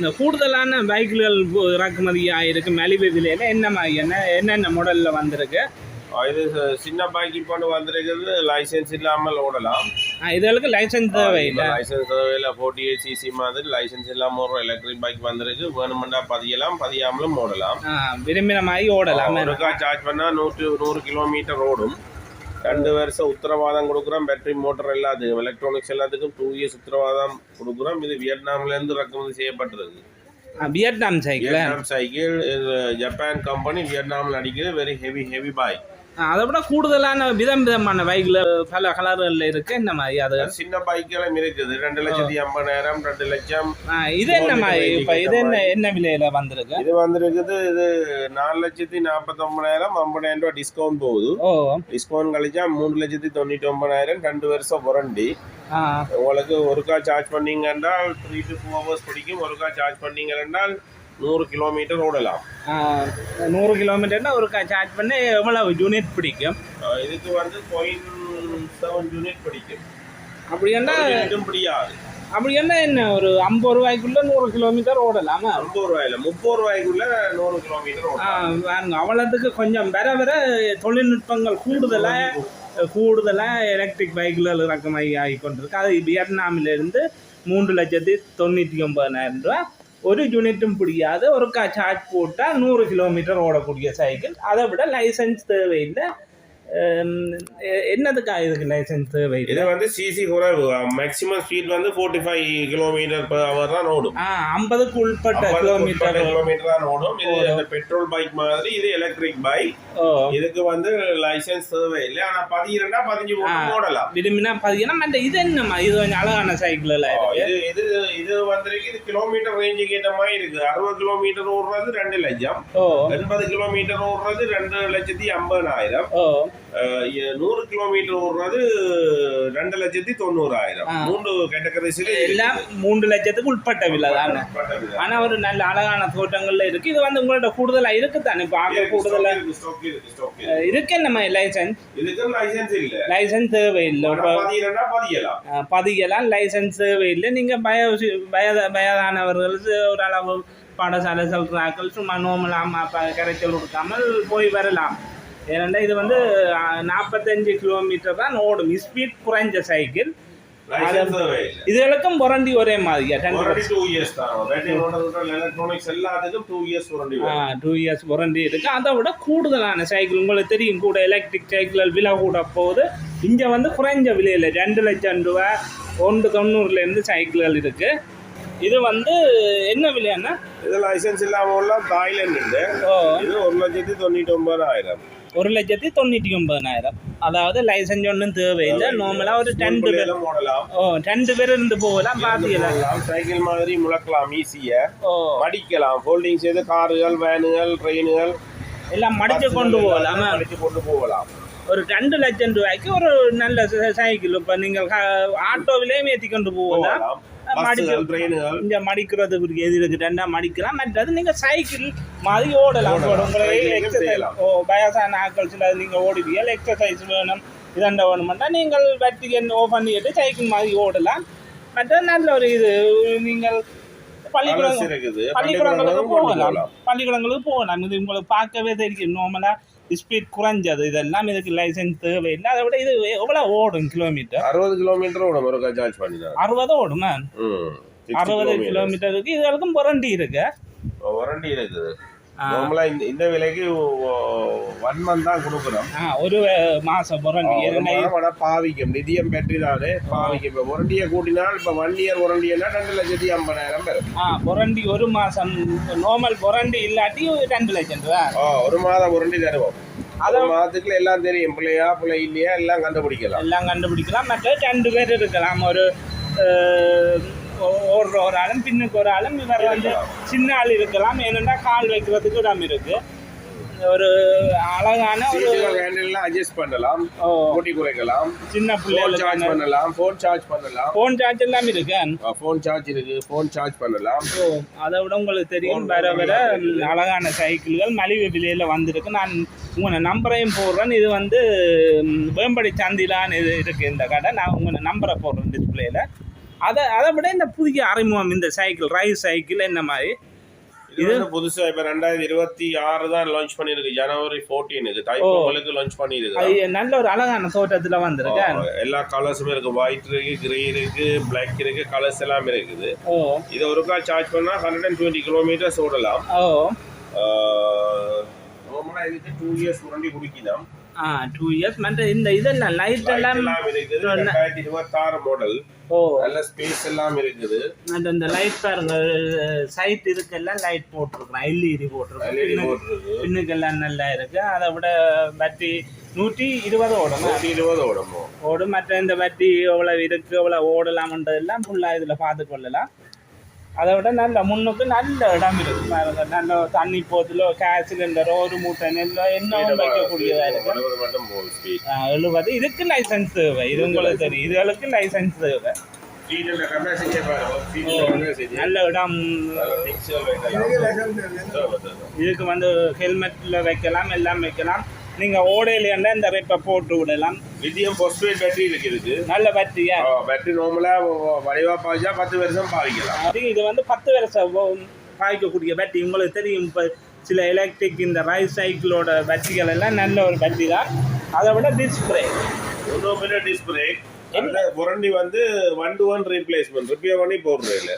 இந்த கூடுதலான பைக்குகள் இறக்குமதி ஆகிருக்கு மலிவு விலையில் என்ன மாதிரி என்னென்ன மாடலில் வந்திருக்கு? இது சின்ன பைக் இப்போ வந்திருக்கிறது லைசன்ஸ் இல்லாமல் ஓடலாம். இதுகளுக்கு லைசன்ஸ் தேவையில்லை. லைசன்ஸ் தேவையில்லை. 48cc மாதிரி லைசன்ஸ் இல்லாமல் ஒரு எலக்ட்ரிக் பைக் வந்திருக்கு. வேணுமெண்டா பதியலாம், பதியாமலும் ஓடலாம். விரும்பின மாதிரி ஓடலாம். ஒருக்கா சார்ஜ் பண்ணால் 100 கிலோமீட்டர் ஓடும். 2 வருஷம் உத்தரவாதம் கொடுக்குறோம். பேட்டரி மோட்டர் எல்லாத்துக்கும், எலக்ட்ரானிக்ஸ் எல்லாத்துக்கும் 2 years உத்தரவாதம் கொடுக்குறோம். இது வியட்நாம்லேருந்து இறக்குமதி செய்யப்பட்டிருக்கு. வியட்நாம் சைக்கிள் ஜப்பான் கம்பெனி வியட்நாமில் அடிக்கிறது. Very heavy bike. அதை விட கூடுதலான விதமான பைக்ல பல கலர்ல இருக்கு. என்ன மாதிரி அது சின்ன பைக்கெல்லாம் இருக்குது. 2,50,000, 2 லட்சம். இது என்ன மாதிரி இப்ப இது என்ன விலையில வந்திருக்கு? இது வந்திருக்குது. இது 4,49,000, 50,000 ரூபாய் டிஸ்கவுண்ட் போகுது. டிஸ்கவுண்ட் கழிச்சா 3,99,000, 2 வருஷம் வாரண்டி. உங்களுக்கு ஒருக்கா சார்ஜ் பண்ணீங்கன்னா 3 to 4 hours பிடிக்கும். ஒருக்கா சார்ஜ் பண்ணீங்கன்னா 100 கிலோமீட்டர் ஓடலாம். 100 கிலோமீட்டர்னா ஒரு சார்ஜ் பண்ணி எவ்வளவு யூனிட் பிடிக்கும்? இதுக்கு வந்து 0.7 யூனிட் பிடிக்கும். அப்படி என்ன பிடிக்காது. அப்படி என்ன ஒரு 50 ரூபாய்க்குள்ள 100 கிலோமீட்டர் ஓடலாம். 50 ரூபாயில 30 ரூபாய்க்குள்ள 100 கிலோமீட்டர் ஓடலாம். அவ்வளோத்துக்கு கொஞ்சம் வர தொழில்நுட்பங்கள் கூடுதலாக எலக்ட்ரிக் பைக்கில் இறக்குமதி ஆகி கொண்டிருக்கு. அது வியட்நாமிலிருந்து 3,99,000 ரூபா. ஒரு யூனிட்டும் பிடிக்காது. ஒரு சார்ஜ் போட்டால் 100 கிலோமீட்டர் ஓடக்கூடிய சைக்கிள். அதை விட லைசன்ஸ் தேவையில்லை. என்னதுக்காக இதுக்கு லைசன்ஸ் தேவையில்லை? இது வந்து சிசி குறைவு. மேக்ஸிமம் ஸ்பீட் வந்து 45 km/h தான் ஓடும். 50க்கு உட்பட்ட கிலோமீட்டர் தான் ஓடும். இது பெட்ரோல் பைக் மாதிரி. இது எலக்ட்ரிக் பைக். இதுக்கு வந்து லைசன்ஸ் தேவையில்லை. ஆனா 15 ஓடலாம். விரும்பினா 15. இது என்னமா இது கொஞ்சம் அழகான சைக்கிள் இது வந்திருக்கு. இது கிலோமீட்டர் ரேஞ்சுக்கு ஏற்ற மாதிரி இருக்கு. 60 கிலோமீட்டர் ஓடுறது 2 லட்சம். 80 கிலோமீட்டர் ஓடுறது 2,50,000. 100 கிலோமீட்டர் ஓடுறது 2,90,000. 3 கேட்டகரிஸ்ல எல்லாம் 3 லட்சத்துக்கு உட்பட்ட விலை தான். ஆனா ஒரு நல்ல அழகான தோட்டங்கள்ல இருக்கு. இது வந்து உங்கள்ட்ட கூடுதலா இருக்கு தானே? பார்க்க கூடுதலா இருக்கு. நம்ம லைசன்ஸ் இதுக்கு லைசன்ஸ் இல்ல. லைசன்ஸ் தேவையில்லை. பதியலாம். லைசன்ஸ் தேவையில்லை. நீங்க வயதானவர்களுக்கு ஒரு அளவு பாடசாலை செல்றாக்கள் சும்மா நோமலாம கரைச்சல் கொடுக்காமல் போய் வரலாம். ஏன்னா இது வந்து 45 கிலோமீட்டர் தான் ஓடும். ஸ்பீட் குறைஞ்ச சைக்கிள். இதுகளுக்கும் வாரண்டி ஒரே மாதிரியா? 2 years தான். 2 years வாரண்டி இருக்கு. அதை விட கூடுதலான சைக்கிள் உங்களுக்கு தெரியும். கூட எலக்ட்ரிக் சைக்கிள் விலை கூட போகுது. இங்க வந்து குறைஞ்ச விலையில 2 லட்சம் ரூபாய் 190 சைக்கிள்கள் இருக்கு. இது வந்து என்ன விலையானா? இது லைசன்ஸ் இல்லாம தாய்லாந்து. இது 1,99,000. 1,99,000. அதாவது லைசன்ஸ் ஒன்றும் தேவையில்லை. நார்மலா ஒரு 2 பேர் ஓடலாம். 2 பேர் இருந்து போகலாம். பாத்தீங்களா? சைக்கிள் மாதிரி முழக்கலாம். ஈஸியா மடிக்கலாம். ஃபோல்டிங் செய்து கார்கள், வேனுகள், ட்ரெயின்கள் எல்லாம் மடிச்சு கொண்டு போகலாம். ஒரு 2 லட்சம் ரூபாய்க்கு ஒரு நல்ல சைக்கிள். இப்ப நீங்கள் ஆட்டோவிலேயே ஏற்றி கொண்டு போகலாம். மடிக்கிறதுக்கு எது இருக்குன்னா மடிக்கலாம். மற்றது நீங்க சைக்கிள் மாதிரி ஓடலாம். வயசான ஆட்கள் சில நீங்க ஓடுவீங்க, எக்ஸசைஸ் வேணும், இதண்ட வேணும்னா நீங்கள் பேட்டரி ஓஃப் பண்ணிட்டு சைக்கிள் மாதிரி ஓடலாம். மற்ற நல்ல ஒரு இது. நீங்கள் பள்ளிக்கூடங்களுக்கு போகலாம். இது உங்களுக்கு பார்க்கவே தெரியும். நார்மலா ஸ்பீட் குறைஞ்சது. இதெல்லாம் இதுக்கு லைசன்ஸ் தேவையில்லை. அதை விட இது எவ்வளவு ஓடும் கிலோமீட்டர்? 60 கிலோமீட்டர் ஓடும். ஒரு சார்ஜ் பண்ணினா 60 ஓடும். 60 கிலோமீட்டருக்கு இதுவரைக்கும் வாரண்டி இருக்கு. நார்மலா இந்த விலைக்கு 1 month தான் கொடுக்குறோம். ஒரு மாசம் வாரண்டி. பாவிக்கும் நிதியம் பேட்டரி தானே பாவிக்கும். இப்போ வாரண்டியை கூட்டினால் இப்போ 1 year வாரண்டினா 2,50,000 வரும். வாரண்டி ஒரு மாசம். நார்மல் வாரண்டி இல்லாட்டி 2 லட்சம் ரூபா. ஒரு மாதம் வாரண்டி தருவோம். ஒரு மாதத்துக்குள்ள எல்லாம் தெரியும். பிள்ளை இல்லையா எல்லாம் கண்டுபிடிக்கலாம். மற்ற 2 பேர் இருக்கலாம். ஒரு ஒரு ஆளும் பின்னுக்கு ஒரு ஆளும். இவர் வந்து சின்ன ஆள் இருக்கலாம். ஏன்னா கால் வைக்கிறதுக்கு இடம் இருக்கு. ஒரு அழகான ஒரு அட்ஜஸ்ட் பண்ணலாம். ஓட்டி குறைக்கலாம். சின்ன பிள்ளைகள் சார்ஜ் பண்ணலாம். ஃபோன் சார்ஜ் எல்லாம் இருக்கு. ஃபோன் சார்ஜ் பண்ணலாம். அதை விட உங்களுக்கு தெரியும். வர அழகான சைக்கிள்கள் மலிவு விலையில வந்திருக்கு. நான் உங்களை நம்பரையும் போடுறேன். இது வந்து வேம்படி சந்திலான்னு இது இருக்கு இந்த கடை. நான் உங்களை நம்பரை போடுறேன் டிஸ்பிளேல. அதை விட இந்த புதிய அறிமுகம் இந்த சைக்கிள் ரைஸ் சைக்கிள் என்ன மாதிரி இது வந்து புதுசா இப்ப 2026 தான் லான்ச் பண்ணிருக்கு. ஜனவரி 14க்கு தைப்பொங்கலுக்கு லான்ச் பண்ணிருக்கு. நல்ல ஒரு அழகான தோட்டத்துல வந்திருக்கு. எல்லா கலர்ஸுமே இருக்கு. ஒயிட் இருக்கு, கிரே இருக்கு, பிளாக் இருக்கு, கலர்ஸ் எல்லாம் இருக்குது. இதை ஒருக்கா சார்ஜ் பண்ணா 120 கிலோமீட்டர்ஸ் ஓடலாம். நார்மலா இதுக்கு 2 இயர்ஸ் வாரண்டி குடிக்கலாம். 2 இயர்ஸ் மற்ற இந்த இதெல்லாம் லைட் எல்லாம் இருக்குது. 2026 மாடல். நல்ல ஸ்பேஸ் எல்லாம் இருக்குது. அந்த லைட் பாருங்க, சைட் இதுக்கெல்லாம் லைட் போட்டிருக்கிறேன், எல்இடி போட்டிருக்கேன், பின்னுக்கெல்லாம் நல்லா இருக்கு. அதை விட பேட்டரி 120 ஓடும். 120 ஓடும். மற்ற இந்த பேட்டரி எவ்வளவு இருக்கு, எவ்வளவு ஓடலாம்ன்றதெல்லாம் ஃபுல்லா இதுல பார்த்து கொள்ளலாம். அதை விட நல்ல முன்னுக்கு நல்ல இடம் இருக்கு பாருங்க. நல்ல தண்ணி போத்துல கேஸ் சிலிண்டரோ ஒரு மூட்டை நெல்லோ என்ன வைக்கக்கூடியதா இருக்கு. 70. இதுக்கு லைசன்ஸ் தேவை. இது உங்களுக்கு தெரியும், இதுகளுக்கு லைசன்ஸ் தேவை. நல்ல இடம். இதுக்கு வந்து ஹெல்மெட்ல வைக்கலாம், எல்லாம் வைக்கலாம். நீங்க ஓடையில இந்த இப்ப போட்டு விடலாம். லித்தியம் பாஸ்பேட் பேட்டரி இருக்கு. நல்ல பேட்டரியா? பேட்டரி நார்மலா வடிவா பாய்ச்சா 10 வருஷம் பாவிக்கலாம். இது வந்து 10 வருஷம் பாய்க்கக்கூடிய பேட்டரி. உங்களுக்கு தெரியும், இப்ப சில எலக்ட்ரிக் இந்த ரைஸ் சைக்கிளோட பேட்டரிகள் எல்லாம் நல்ல ஒரு பேட்டரி தான். அதை விட டிஸ்க் பிரேக், டிஸ்க் பிரேக் அந்த வாரண்டி வந்து 1 to 1 ரீப்ளேஸ்மெண்ட், ரிப்பேர் பண்ணி போடுறதுல.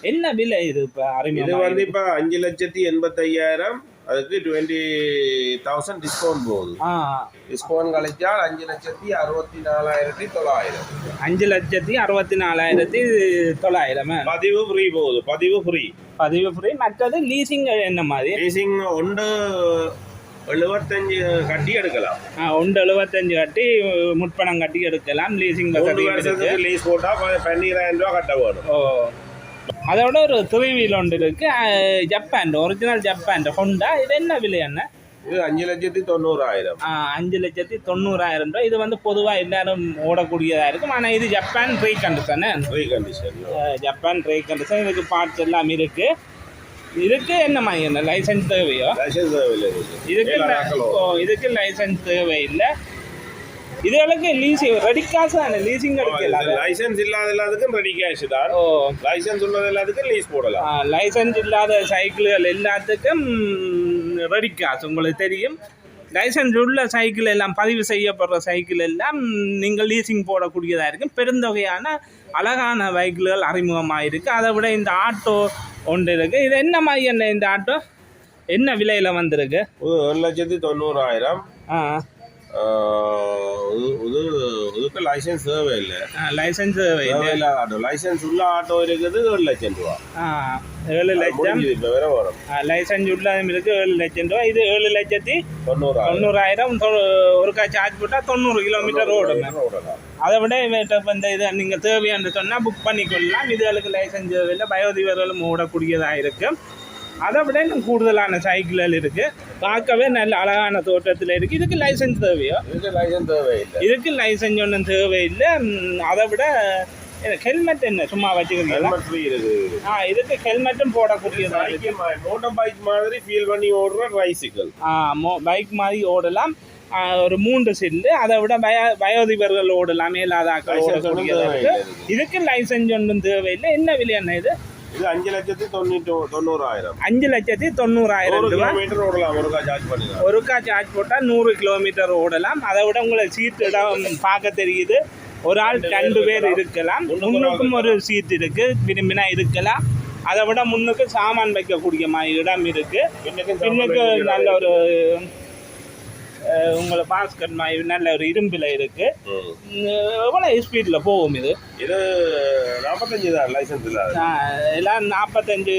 என்ன விலை இது? இப்ப இது வந்து இப்ப 5,85,000. அதுக்கு 20,000 டிஸ்கவுண்ட் போகுது. டிஸ்கவுண்ட் கழிச்சா 5,64,900. 5,64,900. பதிவு ஃப்ரீ போகுது. பதிவு ஃப்ரீ. மற்றது லீசிங் என்ன மாதிரி? லீசிங் 75 கட்டி எடுக்கலாம். 75 கட்டி முற்பணம் கட்டி எடுக்கலாம். லீசிங் லீஸ் போட்டா 12,000 ரூபா கட்ட வேணும். அதோட ஒரு 3 வீல் ஒன்று இருக்கு, ஜப்பான் ஒரிஜினல் ஜப்பான் ஹோண்டா. இது என்ன விலை என்ன? இது 5,90,000. 5,90,000 ரூபாய். இது வந்து பொதுவா எல்லாரும் ஓடக்கூடியதா இருக்கும். ஆனா இது Japan pre condition. Japan pre condition. இதுக்கு பார்ட்ஸ் எல்லாம் இருக்கு. இதுக்கு என்ன மாதிரி என்ன லைசன்ஸ் தேவையோ? இதுக்கு லைசன்ஸ் தேவையில்லை. இதுகளுக்கு லீசிங் ரெடி காசு தானே, லீசிங் எடுக்கலாம். லைசன்ஸ் இல்லாத எல்லாத்துக்கும் ரெடி கேஷ் தான். லைசன்ஸ் உள்ளது எல்லாத்துக்கும் லீஸ் போடலாம். லைசன்ஸ் இல்லாத சைக்கிள்கள் எல்லாத்துக்கும் ரெடி காசு. உங்களுக்கு தெரியும், லைசன்ஸ் உள்ள சைக்கிள் எல்லாம், பதிவு செய்யப்படுற சைக்கிள் எல்லாம் நீங்கள் லீசிங் போடக்கூடியதாக இருக்கும். பெருந்தொகையான அழகான சைக்கிள்கள் அறிமுகமாக இருக்குது. அதை விட இந்த ஆட்டோ ஒன்று இருக்குது. இது என்ன மாதிரி என்ன இந்த ஆட்டோ என்ன விலையில் வந்திருக்கு? 1,90,000. இதுக்கு லைசன்ஸ் தேவையில்லை. லைசன்ஸ் தேவையில்லை. லைசன்ஸ் உள்ள ஆட்டோ இருக்குது 7 லட்சம் ரூபா. 7 லட்சம் லைசன்ஸ் உள்ள இருக்கு. 7 லட்சம் ரூபா. இது 7,90,000. ஒருக்கா சார்ஜ் போட்டால் 90 கிலோமீட்டர் ஓடலாம். அதை விட இந்த இதை நீங்கள் தேவையானு சொன்னால் புக் பண்ணிக்கொள்ளலாம். இதுகளுக்கு லைசன்ஸ் தேவையில்லை. பயோதிவர்களும் ஓடக்கூடியதாக இருக்குது. அதை விட இன்னும் கூடுதலான சைக்கிள்கள் இருக்கு. பார்க்கவே நல்ல அழகான தோட்டத்தில் இருக்கு. இதுக்கு லைசன்ஸ் தேவையோ? இதுக்கு லைசன்ஸ் ஒன்றும் தேவையில்லை. அதை விட ஹெல்மெட் என்ன சும்மா வச்சுக்கிறீங்களா? இதுக்கு ஹெல்மெட்டும் போடக்கூடியதா இருக்கு. மோட்டார் பைக் மாதிரி ஃபீல் பண்ணி ஓடுற ட்ரைசைக்கிள். பைக் மாதிரி ஓடலாம். ஒரு 3 சில்லு. அதை விட வயோதிபர்கள் ஓடலாம், மேலாதாக்கள் ஓடக்கூடியதா இருக்கு. இதுக்கு லைசன்ஸ் ஒன்றும் தேவையில்லை. என்ன விலை என்ன இது? இது 5,90,000. 5,90,000 கிலோமீட்டர் ஓடலாம். ஒருக்கா சார்ஜ் போட்டால் 100 கிலோமீட்டர் ஓடலாம். அதை விட உங்களுக்கு சீட் இடம் பார்க்க தெரியுது. ஒரு ஆள் 2 பேர் இருக்கலாம். முன்னுக்கும் ஒரு சீட் இருக்கு, விரும்பினா இருக்கலாம். அதை விட முன்னுக்கு சாமான் வைக்கக்கூடிய மாதிரி இடம் இருக்கு. பின்னுக்கு நல்ல ஒரு உங்களை பாஸ்கட் மாதிரி நல்ல ஒரு இரும்பில் இருக்கு. எவ்வளோ ஸ்பீடில் போகும் இது? 45 தான் லைசன்ஸ் இல்லாத. எல்லாம் 45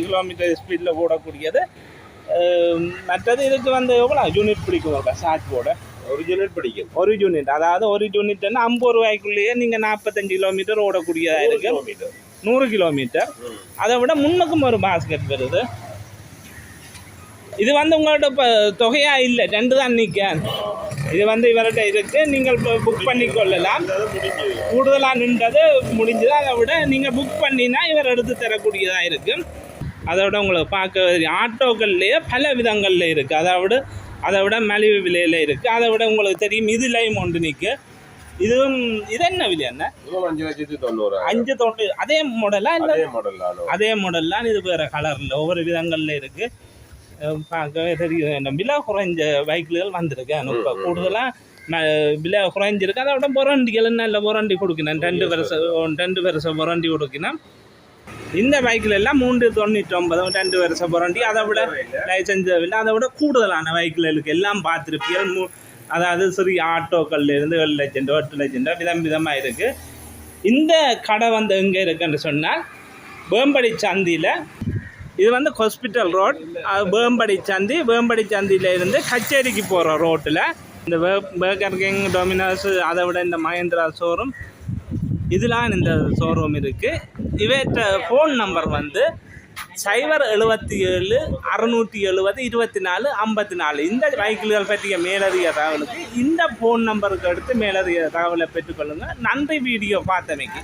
கிலோமீட்டர் ஸ்பீடில் போடக்கூடியது. மற்றது இதுக்கு வந்து எவ்வளோ யூனிட் பிடிக்கும் சார்ஜ் போட? 1 யூனிட் பிடிக்கும். 1 யூனிட். அதாவது 1 யூனிட்னா 50 ரூபாய்க்குள்ளேயே நீங்கள் 45 கிலோமீட்டர் ஓடக்கூடியதாக இருக்கு. 100 கிலோமீட்டர். அதை விட முன்னுக்கும் ஒரு பாஸ்கெட் வருது. இது வந்து உங்கள்கிட்ட இப்போ தொகையாக இல்லை, 2 தான் நிற்க. இது வந்து இவர்கிட்ட இருக்குது. நீங்கள் புக் பண்ணி கொள்ளலாம். கூடுதலாக நின்றது முடிஞ்சது. அதை விட நீங்கள் புக் பண்ணினா இவர் எடுத்து தரக்கூடியதாக இருக்குது. அதை விட உங்களுக்கு பார்க்க ஆட்டோக்கள்லேயே பல விதங்களில் இருக்குது. அதை விட மலிவு விலையில் இருக்குது. அதை விட உங்களுக்கு தெரியும் இதுலேயும் ஒன்று நிற்க. இதுவும் இது என்ன விலை என்ன? இதுவும் 5,90,000. 5,90,000. அதே மாடலா இல்ல? அதே மாடல் தான். அதே மாடல் தான். இது வேற கலர்ல ஒவ்வொரு விதங்கள்ல இருக்கு. பார்க்கவே தெரியும். விலை குறைஞ்ச பைக்குகள் வந்திருக்கு. இப்போ கூடுதலாக விலை குறைஞ்சிருக்கு. அதை விட பொரண்டிகள் நல்ல பொரண்டி கொடுக்கணும். 2 வருஷம் பொரண்டி கொடுக்கணும். இந்த பைக்கில் எல்லாம் 3,99 2 வருஷம் பொரண்டி. அதை விட லைசன்ஸ் இல்லை. அதை விட கூடுதலான பைக்குகளுக்கு எல்லாம் பார்த்துருப்பீங்க. அதாவது சிறிய ஆட்டோக்கள்ல இருந்து 7 லட்சம் 8 லட்சம் விதமாக இருக்குது. இந்த கடை வந்து எங்கே இருக்குன்னு சொன்னால் வேம்படி சந்தியில். இது வந்து ஹாஸ்பிட்டல் ரோட். வேம்படி சந்தியில் இருந்து கச்சேரிக்கு போகிற ரோட்டில் இந்த பர்கர் கிங், டொமினோஸ், அதை விட இந்த மஹேந்திரா ஷோரூம், இதெல்லாம் இந்த ஷோரூம் இருக்குது. இவற்ற ஃபோன் நம்பர் வந்து 077 670 24 54. இந்த பைக்குகள் பற்றிய மேலதிக தகவலுக்கு இந்த ஃபோன் நம்பருக்கு எடுத்து மேலதிக தகவலை பெற்றுக்கொள்ளுங்கள். நன்றி வீடியோ பார்த்தமைக்கு.